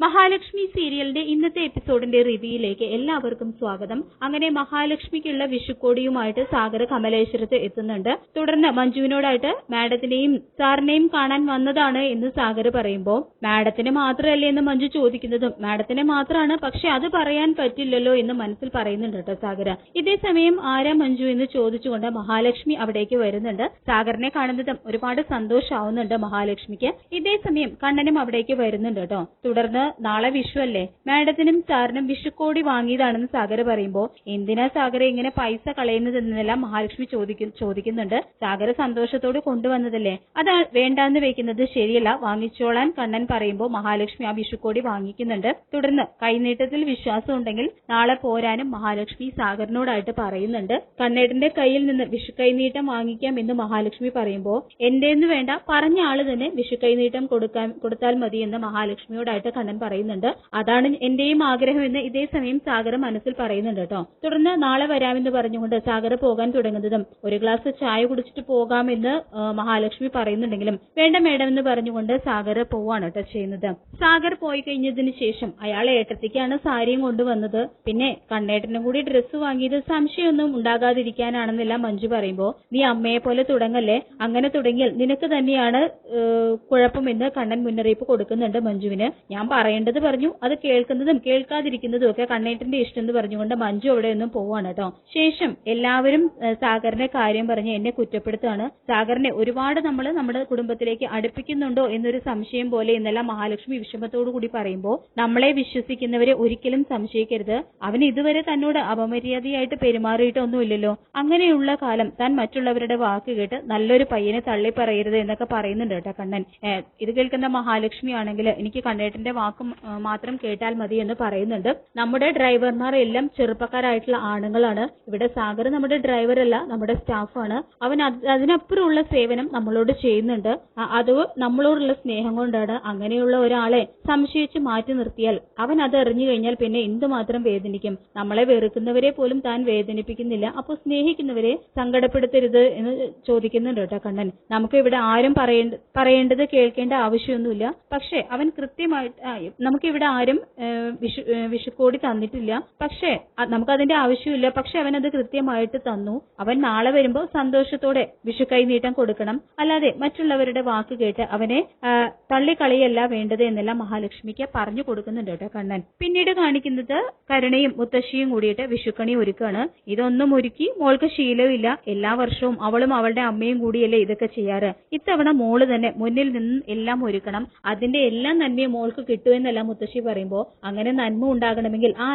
മഹാലക്ഷ്മി സീരിയലിന്റെ ഇന്നത്തെ എപ്പിസോഡിന്റെ റിവ്യൂയിലേക്ക് എല്ലാവർക്കും സ്വാഗതം. അങ്ങനെ മഹാലക്ഷ്മിക്കുള്ള വിഷുക്കോടിയുമായിട്ട് സാഗർ കമലേശ്വരത്ത് എത്തുന്നുണ്ട്. തുടർന്ന് മഞ്ജുവിനോടായിട്ട് മാഡത്തിനെയും സാറിനെയും കാണാൻ വന്നതാണ് എന്ന് സാഗർ പറയുമ്പോൾ മാഡത്തിന് മാത്രമല്ലേ എന്ന് മഞ്ജു ചോദിക്കുന്നതും മാഡത്തിനെ മാത്രമാണ്, പക്ഷെ അത് പറയാൻ പറ്റില്ലല്ലോ എന്ന് മനസ്സിൽ പറയുന്നുണ്ട് കേട്ടോ സാഗർ. ഇതേ സമയം ആരാ മഞ്ജു എന്ന് ചോദിച്ചുകൊണ്ട് മഹാലക്ഷ്മി അവിടേക്ക് വരുന്നുണ്ട്. സാഗറിനെ കാണുന്നതും ഒരുപാട് സന്തോഷമാവുന്നുണ്ട് മഹാലക്ഷ്മിക്ക്. ഇതേ സമയം കണ്ണനും അവിടേക്ക് വരുന്നുണ്ട് കേട്ടോ. തുടർന്ന് നാളെ വിഷു അല്ലേ, മാഡത്തിനും സാറിനും വിഷുക്കോടി വാങ്ങിയതാണെന്ന് സാഗർ പറയുമ്പോൾ എന്തിനാ സാഗർ ഇങ്ങനെ പൈസ കളയുന്നതെന്നെല്ലാം മഹാലക്ഷ്മി ചോദിക്കുന്നുണ്ട്. സാഗർ സന്തോഷത്തോട് കൊണ്ടുവന്നതല്ലേ, അത് വേണ്ടാന്ന് വെക്കുന്നത് ശരിയല്ല, വാങ്ങിച്ചോളാൻ കണ്ണൻ പറയുമ്പോൾ മഹാലക്ഷ്മി ആ വിഷുക്കോടി വാങ്ങിക്കുന്നുണ്ട്. തുടർന്ന് കൈനീട്ടത്തിൽ വിശ്വാസം ഉണ്ടെങ്കിൽ നാളെ പോരാനും മഹാലക്ഷ്മി സാഗറിനോടായിട്ട് പറയുന്നുണ്ട്. കണ്ണേട്ടന്റെ കയ്യിൽ നിന്ന് വിഷു കൈനീട്ടം വാങ്ങിക്കാം എന്ന് മഹാലക്ഷ്മി പറയുമ്പോൾ എന്റേന്ന് വേണ്ട, പറഞ്ഞ ആള് തന്നെ വിഷു കൈനീട്ടം കൊടുത്താൽ മതി എന്ന് മഹാലക്ഷ്മിയോടായിട്ട് കണ്ണൻ പറയുന്നുണ്ട്. അതാണ് എന്റെയും ആഗ്രഹം എന്ന് ഇതേ സമയം സാഗർ മനസ്സിൽ പറയുന്നുണ്ട് കേട്ടോ. തുടർന്ന് നാളെ വരാമെന്ന് പറഞ്ഞുകൊണ്ട് സാഗർ പോകാൻ തുടങ്ങുന്നതും ഒരു ഗ്ലാസ് ചായ കുടിച്ചിട്ട് പോകാമെന്ന് മഹാലക്ഷ്മി പറയുന്നുണ്ടെങ്കിലും വേണ്ട മേഡം എന്ന് പറഞ്ഞുകൊണ്ട് സാഗർ പോവാണ് കേട്ടോ ചെയ്യുന്നത്. സാഗർ പോയി കഴിഞ്ഞതിന് ശേഷം അയാൾ ഏട്ടത്തിക്കാണ് സാരിയും കൊണ്ടുവന്നത്, പിന്നെ കണ്ണേട്ടനും കൂടി ഡ്രസ്സ് വാങ്ങിയത് സംശയമൊന്നും ഉണ്ടാകാതിരിക്കാനാണെന്നെല്ലാം മഞ്ജു പറയുമ്പോൾ നീ അമ്മയെ പോലെ തുടങ്ങല്ലേ, അങ്ങനെ തുടങ്ങിയാൽ നിനക്ക് തന്നെയാണ് കുഴപ്പമെന്ന് കണ്ണൻ മുന്നറിയിപ്പ് കൊടുക്കുന്നുണ്ട് മഞ്ജുവിന്. ഞാൻ പറയേണ്ടത് പറഞ്ഞു, അത് കേൾക്കുന്നതും കേൾക്കാതിരിക്കുന്നതും ഒക്കെ കണ്ണേട്ടന്റെ ഇഷ്ടം എന്ന് പറഞ്ഞുകൊണ്ട് മഞ്ജു അവിടെ ഒന്നും പോവാണ് കേട്ടോ. ശേഷം എല്ലാവരും സാഗറിന്റെ കാര്യം പറഞ്ഞ് എന്നെ കുറ്റപ്പെടുത്താണ്, സാഗറിനെ ഒരുപാട് നമ്മൾ നമ്മുടെ കുടുംബത്തിലേക്ക് അടുപ്പിക്കുന്നുണ്ടോ എന്നൊരു സംശയം പോലെ എന്നെല്ലാം മഹാലക്ഷ്മി വിഷമത്തോടു കൂടി പറയുമ്പോൾ നമ്മളെ വിശ്വസിക്കുന്നവരെ ഒരിക്കലും സംശയിക്കരുത്, അവൻ ഇതുവരെ തന്നോട് അപമര്യാദയായിട്ട് പെരുമാറിയിട്ടൊന്നുമില്ലല്ലോ, അങ്ങനെയുള്ള കാലം താൻ മറ്റുള്ളവരുടെ വാക്ക് കേട്ട് നല്ലൊരു പയ്യനെ തള്ളി പറയരുത് എന്നൊക്കെ പറയുന്നുണ്ട് കേട്ടോ കണ്ണൻ. ഇത് കേൾക്കുന്ന മഹാലക്ഷ്മി ആണെങ്കിൽ എനിക്ക് കണ്ണേട്ടന്റെ വാക്ക് മാത്രം കേട്ടാൽ മതി എന്ന് പറയുന്നുണ്ട്. നമ്മുടെ ഡ്രൈവർമാർ എല്ലാം ചെറുപ്പക്കാരായിട്ടുള്ള ആണുങ്ങളാണ്, ഇവിടെ സാഗർ നമ്മുടെ ഡ്രൈവർ അല്ല, നമ്മുടെ സ്റ്റാഫാണ്, അവൻ അതിനപ്പുറമുള്ള സേവനം നമ്മളോട് ചെയ്യുന്നുണ്ട്, അത് നമ്മളോടുള്ള സ്നേഹം കൊണ്ടാണ്. അങ്ങനെയുള്ള ഒരാളെ സംശയിച്ച് മാറ്റി നിർത്തിയാൽ അവൻ അത് അറിഞ്ഞു കഴിഞ്ഞാൽ പിന്നെ എന്തുമാത്രം വേദനിക്കും, നമ്മളെ വെറുക്കുന്നവരെ പോലും താൻ വേദനിപ്പിക്കുന്നില്ല, അപ്പോൾ സ്നേഹിക്കുന്നവരെ സങ്കടപ്പെടുത്തരുത് എന്ന് ചോദിക്കുന്നുണ്ട് കേട്ടോ കണ്ണൻ. നമുക്ക് ഇവിടെ ആരും പറയേണ്ടത് കേൾക്കേണ്ട ആവശ്യമൊന്നുമില്ല, പക്ഷെ അവൻ കൃത്യമായിട്ട് നമുക്കിവിടെ ആരും വിഷുക്കോടി തന്നിട്ടില്ല, പക്ഷെ നമുക്കതിന്റെ ആവശ്യമില്ല, പക്ഷെ അവൻ അത് കൃത്യമായിട്ട് തന്നു. അവൻ നാളെ വരുമ്പോൾ സന്തോഷത്തോടെ വിഷു കൈനീട്ടം കൊടുക്കണം, അല്ലാതെ മറ്റുള്ളവരുടെ വാക്ക് കേട്ട് അവനെ തള്ളിക്കളിയല്ല വേണ്ടത് എന്നെല്ലാം മഹാലക്ഷ്മിക്ക് പറഞ്ഞു കൊടുക്കുന്നുണ്ട് കേട്ടോ കണ്ണൻ. പിന്നീട് കാണിക്കുന്നത് കരുണയും മുത്തശ്ശിയും കൂടിയിട്ട് വിഷുക്കണി ഒരുക്കാണ്. ഇതൊന്നും ഒരുക്കി മോൾക്ക് ശീലമില്ല, എല്ലാ വർഷവും അവളും അവളുടെ അമ്മയും കൂടിയല്ലേ ഇതൊക്കെ ചെയ്യാറ്, ഇത്തവണ മോള് തന്നെ മുന്നിൽ നിന്ന് എല്ലാം ഒരുക്കണം, അതിന്റെ എല്ലാ നന്മയും മോൾക്ക് കിട്ടുമെന്നെല്ലാം മുത്തശ്ശി പറയുമ്പോൾ അങ്ങനെ നന്മ ഉണ്ടാകണമെങ്കിൽ ആ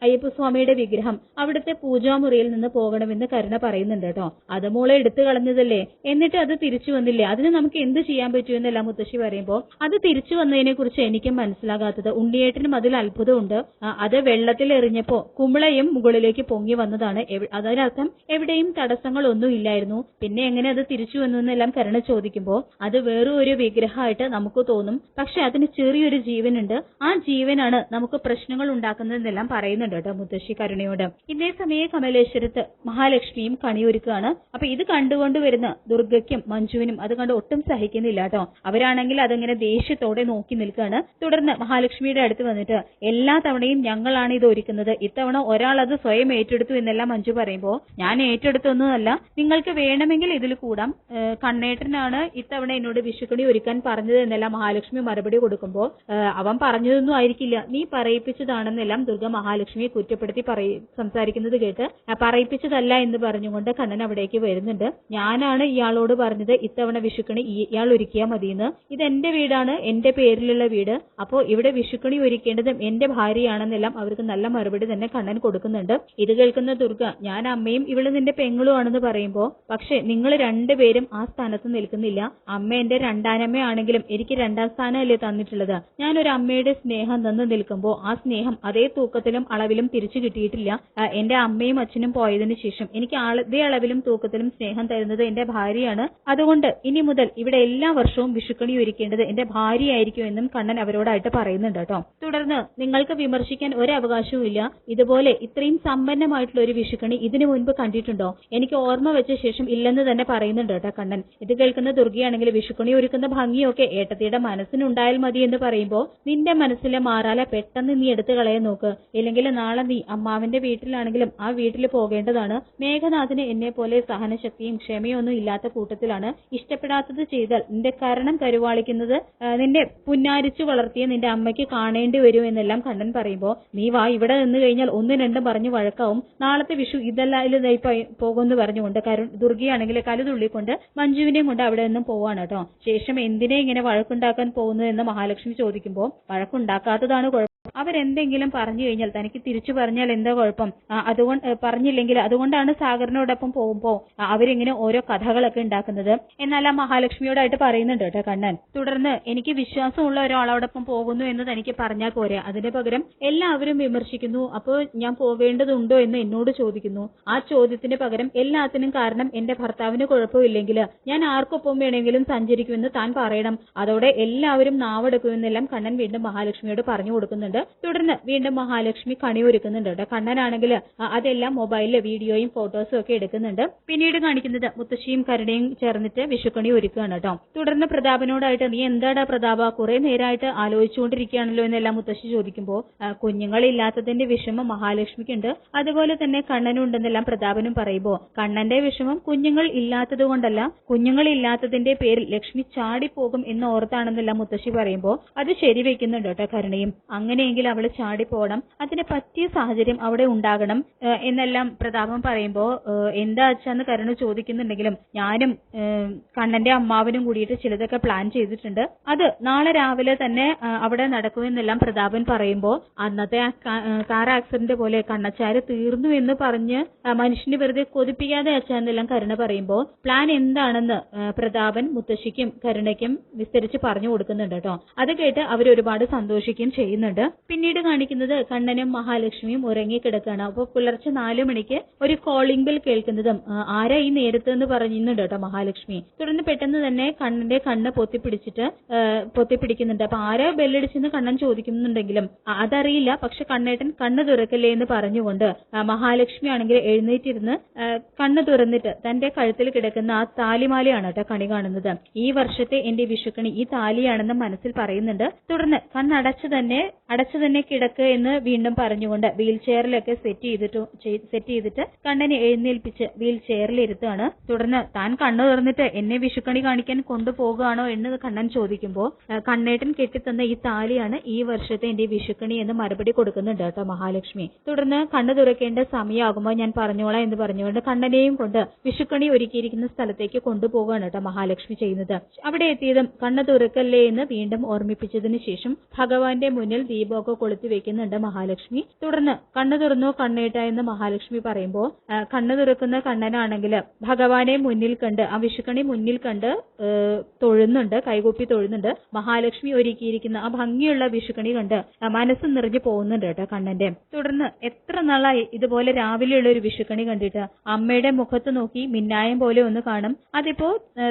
അയ്യപ്പ സ്വാമിയുടെ വിഗ്രഹം അവിടുത്തെ പൂജാമുറിയിൽ നിന്ന് പോകണമെന്ന് കരുണ പറയുന്നുണ്ട് കേട്ടോ. അത് മോളെ എടുത്തു കളഞ്ഞതല്ലേ, എന്നിട്ട് അത് തിരിച്ചു വന്നില്ലേ, അതിന് നമുക്ക് എന്ത് ചെയ്യാൻ പറ്റുമെന്നെല്ലാം മുത്തശ്ശി പറയുമ്പോൾ അത് തിരിച്ചു വന്നതിനെ കുറിച്ച് എനിക്കും മനസ്സിലാകാത്തത്, ഉണ്ണിയേട്ടനും അതിൽ അത്ഭുതമുണ്ട്, അത് വെള്ളത്തിൽ എറിഞ്ഞപ്പോ കുമിളയും മുകളിലേക്ക് പൊങ്ങി വന്നതാണ്, അതിനർത്ഥം എവിടെയും തടസ്സങ്ങളൊന്നും ഇല്ലായിരുന്നു, പിന്നെ എങ്ങനെ അത് തിരിച്ചു വന്നു എന്നെല്ലാം കരുണ ചോദിക്കുമ്പോൾ അത് വേറെ ഒരു വിഗ്രഹമായിട്ട് നമുക്ക് തോന്നും, പക്ഷെ അതിന് ചെറിയൊരു ജീവനുണ്ട്, ആ ജീവനാണ് നമുക്ക് പ്രശ്നങ്ങൾ ഉണ്ടാക്കുന്നതെന്നെല്ലാം പറയുന്നുണ്ട് കേട്ടോ മുത്തശ്ശി കരുണയോട്. ഇതേ സമയം കമലേശ്വരത്ത് മഹാലക്ഷ്മിയും കണിയൊരുക്കുകയാണ്. അപ്പൊ ഇത് കണ്ടുകൊണ്ട് വരുന്ന ദുർഗയ്ക്കും മഞ്ജുവിനും അത് കണ്ട് ഒട്ടും സഹിക്കുന്നില്ല കേട്ടോ. അവരാണെങ്കിൽ അതിങ്ങനെ ദേഷ്യത്തോടെ നോക്കി നിൽക്കുകയാണ്. തുടർന്ന് മഹാലക്ഷ്മിയുടെ അടുത്ത് വന്നിട്ട് എല്ലാ തവണയും ഞങ്ങളാണ് ഇത് ഒരുക്കുന്നത്, ഇത്തവണ ഒരാൾ അത് സ്വയം ഏറ്റെടുത്തു എന്നെല്ലാം മഞ്ജു പറയുമ്പോൾ ഞാൻ ഏറ്റെടുത്തൊന്നുമല്ല, നിങ്ങൾക്ക് വേണമെങ്കിൽ ഇതിൽ കൂടാം, കണ്ണേട്ടനാണ് ഇത്തവണ എന്നോട് വിഷുക്കണി ഒരുക്കാൻ പറഞ്ഞത് എന്നെല്ലാം മഹാലക്ഷ്മി മറുപടി കൊടുക്കുമ്പോൾ അവൻ പറഞ്ഞതൊന്നും ആയിരിക്കില്ല, നീ പറയിപ്പിച്ചതാണെന്നെല്ലാം ദുർഗ മഹാലക്ഷ്മിയെ കുറ്റപ്പെടുത്തി സംസാരിക്കുന്നത് കേട്ട് പറയിപ്പിച്ചതല്ല എന്ന് പറഞ്ഞുകൊണ്ട് കണ്ണൻ അവിടേക്ക് വരുന്നുണ്ട്. ഞാനാണ് ഇയാളോട് പറഞ്ഞത് ഇത്തവണ വിഷുക്കണി ഇയാൾ ഒരുക്കിയാൽ മതിയെന്ന്, ഇതെന്റെ വീടാണ്, എന്റെ പേരിലുള്ള വീട്, അപ്പോൾ ഇവിടെ വിഷുക്കണി ഒരുക്കേണ്ടതും എന്റെ ഭാര്യയാണെന്നെല്ലാം അവർക്ക് നല്ല മറുപടി തന്നെ കണ്ണൻ കൊടുക്കുന്നുണ്ട്. ഇത് കേൾക്കുന്ന ദുർഗ ഞാൻ അമ്മയും ഇവള് നിന്റെ പെങ്ങളും ആണെന്ന് പറയുമ്പോൾ പക്ഷെ നിങ്ങൾ രണ്ടുപേരും ആ സ്ഥാനത്ത് നിൽക്കുന്നില്ല, അമ്മ എന്റെ രണ്ടാനമ്മയാണെങ്കിലും എനിക്ക് രണ്ടാം സ്ഥാനമല്ലേ തന്നിട്ടുള്ളത്, ഞാനൊരു അമ്മയുടെ സ്നേഹം തന്നു നിൽക്കുമ്പോൾ ആ സ്നേഹം അതേ തൂക്കത്തിലും അളവിലും തിരിച്ചു കിട്ടിയിട്ടില്ല, എന്റെ അമ്മയും അച്ഛനും പോയതിനു ശേഷം എനിക്ക് അതേ അളവിലും തൂക്കത്തിലും സ്നേഹം തരുന്നത് എന്റെ ഭാര്യയാണ്, അതുകൊണ്ട് ഇനി മുതൽ ഇവിടെ എല്ലാ വർഷവും വിഷുക്കണി ഒരുക്കേണ്ടത് എന്റെ ഭാര്യയായിരിക്കും എന്നും കണ്ണൻ അവരോടായിട്ട് പറയുന്നുണ്ട് കേട്ടോ. തുടർന്ന് നിങ്ങൾക്ക് വിമർശിക്കാൻ ഒരവകാശവും ഇല്ല, ഇതുപോലെ ഇത്രയും സമ്പന്നമായിട്ടുള്ള ഒരു വിഷുക്കണി ഇതിനു മുൻപ് കണ്ടിട്ടുണ്ടോ, എനിക്ക് ഓർമ്മ വെച്ച ശേഷം ഇല്ലെന്ന് തന്നെ പറയുന്നുണ്ട് കേട്ടോ കണ്ണൻ. ഇത് കേൾക്കുന്ന ദുർഗയാണെങ്കിൽ വിഷുക്കണി ഒരുക്കുന്ന ഭംഗിയൊക്കെ ഏട്ടത്തിയുടെ മനസ്സിനുണ്ടായാൽ മതി എന്ന് പറയുമ്പോ നിന്റെ മനസ്സിലെ മാറാല പെട്ടെന്ന് നീ എടുത്തു കളയാൻ നോക്ക്, ഇല്ലെങ്കിൽ നാളെ നീ അമ്മാവിന്റെ വീട്ടിലാണെങ്കിലും ആ വീട്ടിൽ പോകേണ്ടതാണ്. മേഘനാഥിന് എന്നെ പോലെ സഹനശക്തിയും ക്ഷമയും ഒന്നും ഇല്ലാത്ത കൂട്ടത്തിലാണ്. ഇഷ്ടപ്പെടാത്തത് ചെയ്താൽ നിന്റെ കരണം കരുവാളിക്കുന്നത് നിന്റെ പുന്നാരിച്ചു വളർത്തിയ നിന്റെ അമ്മയ്ക്ക് കാണേണ്ടി വരും എന്നെല്ലാം കണ്ണൻ പറയുമ്പോ നീ വാ, ഇവിടെ നിന്ന് കഴിഞ്ഞാൽ ഒന്നും രണ്ടും പറഞ്ഞു വഴക്കാവും, നാളത്തെ വിഷു ഇതെല്ലാം പോകുമെന്ന് പറഞ്ഞുകൊണ്ട് ദുർഗയാണെങ്കിൽ കലുതുള്ളിക്കൊണ്ട് മഞ്ജുവിനെയും കൊണ്ട് അവിടെ നിന്നും പോവാണ് കേട്ടോ. ശേഷം എന്തിനെ ഇങ്ങനെ വഴക്കുണ്ടാക്കാൻ പോകുന്നു എന്ന് മഹാലക്ഷ്മി ചോദിക്കുമ്പോൾ വഴക്കുണ്ടാക്കാത്തതാണ് കുഴപ്പം, അവരെന്തെങ്കിലും പറഞ്ഞു കഴിഞ്ഞാൽ തനിക്ക് തിരിച്ചു പറഞ്ഞാൽ എന്താ കുഴപ്പം, അതുകൊണ്ട് പറഞ്ഞില്ലെങ്കിൽ അതുകൊണ്ടാണ് സാഗറിനോടൊപ്പം പോകുമ്പോ അവരിങ്ങനെ ഓരോ കഥകളൊക്കെ ഉണ്ടാക്കുന്നത് എന്നെല്ലാം മഹാലക്ഷ്മിയോടായിട്ട് പറയുന്നുണ്ട് കേട്ടോ കണ്ണൻ. തുടർന്ന് എനിക്ക് വിശ്വാസമുള്ള ഒരാളോടൊപ്പം പോകുന്നു എന്ന് തനിക്ക് പറഞ്ഞാൽ പോരെ, അതിന് പകരം എല്ലാവരും വിമർശിക്കുന്നു, അപ്പോൾ ഞാൻ പോവേണ്ടതുണ്ടോ എന്ന് എന്നോട് ചോദിക്കുന്നു. ആ ചോദ്യത്തിന് പകരം എല്ലാത്തിനും കാരണം എന്റെ ഭർത്താവിന് കുഴപ്പമില്ലെങ്കിൽ ഞാൻ ആർക്കൊപ്പം വേണമെങ്കിലും സഞ്ചരിക്കുമെന്ന് താൻ പറയണം, അതോടെ എല്ലാവരും നാവെടുക്കുമെന്നെല്ലാം കണ്ണൻ വീണ്ടും മഹാലക്ഷ്മിയോട് പറഞ്ഞു കൊടുക്കുന്നുണ്ട്. തുടർന്ന് വീണ്ടും മഹാലക്ഷ്മി കണി ഒരുക്കുന്നുണ്ട് കേട്ടോ. കണ്ണനാണെങ്കിൽ അതെല്ലാം മൊബൈലില് വീഡിയോയും ഫോട്ടോസും ഒക്കെ എടുക്കുന്നുണ്ട്. പിന്നീട് കാണിക്കുന്നത് മുത്തശ്ശിയും കരുണയും ചേർന്നിട്ട് വിഷുക്കണി ഒരുക്കുകയാണ് കേട്ടോ. തുടർന്ന് പ്രതാപനോടായിട്ട് നീ എന്താടാ പ്രതാപ, കുറെ നേരമായിട്ട് ആലോചിച്ചുകൊണ്ടിരിക്കുകയാണല്ലോ എന്നെല്ലാം മുത്തശ്ശി ചോദിക്കുമ്പോൾ കുഞ്ഞുങ്ങളില്ലാത്തതിന്റെ വിഷമം മഹാലക്ഷ്മിക്കുണ്ട്, അതുപോലെ തന്നെ കണ്ണനുണ്ടെന്നെല്ലാം പ്രതാപനും പറയുമ്പോ കണ്ണന്റെ വിഷമം കുഞ്ഞുങ്ങൾ ഇല്ലാത്തത് കൊണ്ടല്ല, കുഞ്ഞുങ്ങൾ ഇല്ലാത്തതിന്റെ പേരിൽ ലക്ഷ്മി ചാടിപ്പോകും എന്ന് ഓർത്താണെന്നെല്ലാം മുത്തശ്ശി പറയുമ്പോ അത് ശരിവെക്കുന്നുണ്ട് കേട്ടോ കരുണയും. അങ്ങനെയെങ്കിൽ അവള് ചാടിപ്പോകണം, അതിന് പറ്റിയ സാഹചര്യം അവിടെ ഉണ്ടാകണം എന്നെല്ലാം പ്രതാപം പറയുമ്പോ എന്താ അച്ഛന്ന് കരുണ ചോദിക്കുന്നുണ്ടെങ്കിലും ഞാനും കണ്ണന്റെ അമ്മാവനും കൂടിയിട്ട് ചിലതൊക്കെ പ്ലാൻ ചെയ്തിട്ടുണ്ട്, അത് നാളെ രാവിലെ തന്നെ അവിടെ നടക്കുമെന്നെല്ലാം പ്രതാപൻ പറയുമ്പോ അന്നത്തെ കാർ ആക്സിഡന്റ് പോലെ കണ്ണച്ചാര് തീർന്നു എന്ന് പറഞ്ഞ് മനുഷ്യനെ വെറുതെ കൊതിപ്പിക്കാതെ അച്ഛനെല്ലാം കരുണ പറയുമ്പോ പ്ലാൻ എന്താണെന്ന് പ്രതാപൻ മുത്തശ്ശിക്കും കരുണയ്ക്കും വിസ്തരിച്ച് പറഞ്ഞു കൊടുക്കുന്നുണ്ട് കേട്ടോ. അത് കേട്ട് അവരൊരുപാട് സന്തോഷിക്കുകയും ചെയ്യുന്നുണ്ട്. പിന്നീട് കാണിക്കുന്നത് കണ്ണനും മഹാലക്ഷ്മിയും ഉറങ്ങിക്കിടക്കുകയാണ്. അപ്പോൾ പുലർച്ചെ 4 മണിക്ക് ഒരു കോളിംഗ് ബെൽ കേൾക്കുന്നതും ആരാ ഈ നേരത്ത് എന്ന് പറയുന്നുണ്ട് കേട്ടോ മഹാലക്ഷ്മി. തുടർന്ന് പെട്ടെന്ന് തന്നെ കണ്ണന്റെ കണ്ണ് പൊത്തിപ്പിടിക്കുന്നുണ്ട്. അപ്പൊ ആരാ ബെല്ലടിച്ചെന്ന് കണ്ണൻ ചോദിക്കുന്നുണ്ടെങ്കിലും അതറിയില്ല, പക്ഷെ കണ്ണേട്ടൻ കണ്ണ് തുറക്കല്ലേ എന്ന് പറഞ്ഞുകൊണ്ട് മഹാലക്ഷ്മി ആണെങ്കിൽ എഴുന്നേറ്റിരുന്ന് കണ്ണ് തുറന്നിട്ട് തന്റെ കഴുത്തിൽ കിടക്കുന്ന ആ താലിമാലയാണ് കേട്ടോ കണി കാണുന്നത്. ഈ വർഷത്തെ എന്റെ വിഷുക്കണി ഈ താലിയാണെന്ന് മനസ്സിൽ പറയുന്നുണ്ട്. തുടർന്ന് കണ്ണടച്ചു തന്നെ കിടക്ക് എന്ന് വീണ്ടും പറഞ്ഞുകൊണ്ട് വീൽ ചെയറിലൊക്കെ സെറ്റ് ചെയ്തിട്ട് കണ്ണനെ എഴുന്നേൽപ്പിച്ച് വീൽ ചെയറിൽ ഇരുത്തുകയാണ്. തുടർന്ന് താൻ കണ്ണു തുറന്നിട്ട് എന്നെ വിഷുക്കണി കാണിക്കാൻ കൊണ്ടുപോകുകയാണോ എന്ന് കണ്ണൻ ചോദിക്കുമ്പോൾ കണ്ണേട്ടൻ കെട്ടിത്തന്ന ഈ താലിയാണ് ഈ വർഷത്തെ എന്റെ വിഷുക്കണി എന്ന് മറുപടി കൊടുക്കുന്നുണ്ട് കേട്ടോ മഹാലക്ഷ്മി. തുടർന്ന് കണ്ണു തുറക്കേണ്ട സമയമാകുമ്പോൾ ഞാൻ പറഞ്ഞോളാം എന്ന് പറഞ്ഞുകൊണ്ട് കണ്ണനെയും കൊണ്ട് വിഷുക്കണി ഒരുക്കിയിരിക്കുന്ന സ്ഥലത്തേക്ക് കൊണ്ടുപോകുകയാണ് കേട്ടോ മഹാലക്ഷ്മി ചെയ്യുന്നത്. അവിടെ എത്തിയതും കണ്ണു തുറക്കല്ലേ എന്ന് വീണ്ടും ഓർമ്മിപ്പിച്ചതിന് ശേഷം ഭഗവാന്റെ മുന്നിൽ ദീപമൊക്കെ കൊളുത്തി വെക്കുന്നുണ്ട് മഹാലക്ഷ്മി. തുടർന്ന് കണ്ണു തുറന്നു കണ്ണേട്ട എന്ന് മഹാലക്ഷ്മി പറയുമ്പോൾ കണ്ണു തുറക്കുന്ന കണ്ണനാണെങ്കിൽ ഭഗവാനെ മുന്നിൽ കണ്ട് ആ വിഷുക്കണി മുന്നിൽ കണ്ട് തൊഴുന്നുണ്ട്, കൈകൂപ്പി തൊഴുന്നുണ്ട്. മഹാലക്ഷ്മി ഒരുക്കിയിരിക്കുന്ന ആ ഭംഗിയുള്ള വിഷുക്കണി കണ്ട് മനസ്സ് നിറഞ്ഞു പോകുന്നുണ്ട് കേട്ടോ കണ്ണന്റെ. തുടർന്ന് എത്ര നാളായി ഇതുപോലെ രാവിലെയുള്ള ഒരു വിഷുക്കണി കണ്ടിട്ട്, അമ്മയുടെ മുഖത്ത് നോക്കി മിന്നായം പോലെ ഒന്ന് കാണും, അതിപ്പോ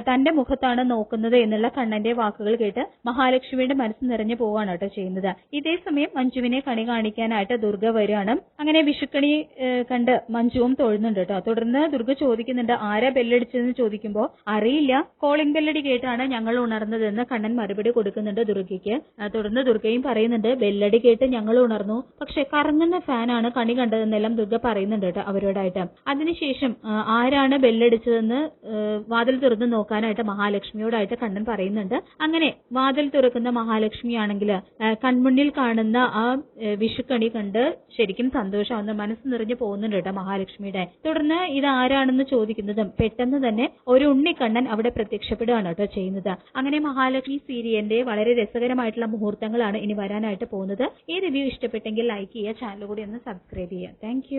തന്റെ മുഖത്താണ് നോക്കുന്നത് എന്നുള്ള കണ്ണന്റെ വാക്കുകൾ കേട്ട് മഹാലക്ഷ്മിയുടെ മനസ്സ് നിറഞ്ഞു പോവാണ് കേട്ടോ ചെയ്യുന്നത്. ഇതേ സമയം മഞ്ജുവിനെ കണി കാണിക്കാനായിട്ട് ദുർഗ വരികയാണ്. അങ്ങനെ വിഷുക്കണി കണ്ട് മഞ്ജുവും തൊഴുന്നുണ്ട് കേട്ടോ. തുടർന്ന് ദുർഗ ചോദിക്കുന്നുണ്ട് ആരാ ബെല്ലടിച്ചതെന്ന് ചോദിക്കുമ്പോൾ അറിയില്ല, കോളിംഗ് ബെല്ലടി കേട്ടാണ് ഞങ്ങൾ ഉണർന്നതെന്ന് കണ്ണൻ മറുപടി കൊടുക്കുന്നുണ്ട് ദുർഗയ്ക്ക്. തുടർന്ന് ദുർഗയും പറയുന്നുണ്ട് ബെല്ലടി കേട്ട് ഞങ്ങൾ ഉണർന്നു, പക്ഷെ കറങ്ങുന്ന ഫാനാണ് കണി കണ്ടതെന്നെല്ലാം ദുർഗ പറയുന്നുണ്ട് കേട്ടോ അവരോടായിട്ട്. അതിനുശേഷം ആരാണ് ബെല്ലടിച്ചതെന്ന് വാതിൽ തുറന്ന് നോക്കാനായിട്ട് മഹാലക്ഷ്മിയോടായിട്ട് കണ്ണൻ പറയുന്നുണ്ട്. അങ്ങനെ വാതിൽ തുറക്കുന്ന മഹാലക്ഷ്മിയാണെങ്കിൽ കൺമുന്നിൽ കാണുന്ന ആ വിഷുക്കണി കണ്ട് ശരിക്കും സന്തോഷമാവുന്ന മനസ്സ് നിറഞ്ഞു പോകുന്നുണ്ട് കേട്ടോ മഹാലക്ഷ്മിയുടെ. തുടർന്ന് ഇത് ആരാണെന്ന് ചോദിക്കുന്നതും പെട്ടെന്ന് തന്നെ ഒരു ഉണ്ണിക്കണ്ണൻ അവിടെ പ്രത്യക്ഷപ്പെടുകയാണ് കേട്ടോ ചെയ്യുന്നത്. അങ്ങനെ മഹാലക്ഷ്മി സീരിയലിന്റെ വളരെ രസകരമായിട്ടുള്ള മുഹൂർത്തങ്ങളാണ് ഇനി വരാനായിട്ട് പോകുന്നത്. ഈ റിവ്യൂ ഇഷ്ടപ്പെട്ടെങ്കിൽ ലൈക്ക് ചെയ്യുക, ചാനൽ കൂടി ഒന്ന് സബ്സ്ക്രൈബ് ചെയ്യുക. താങ്ക്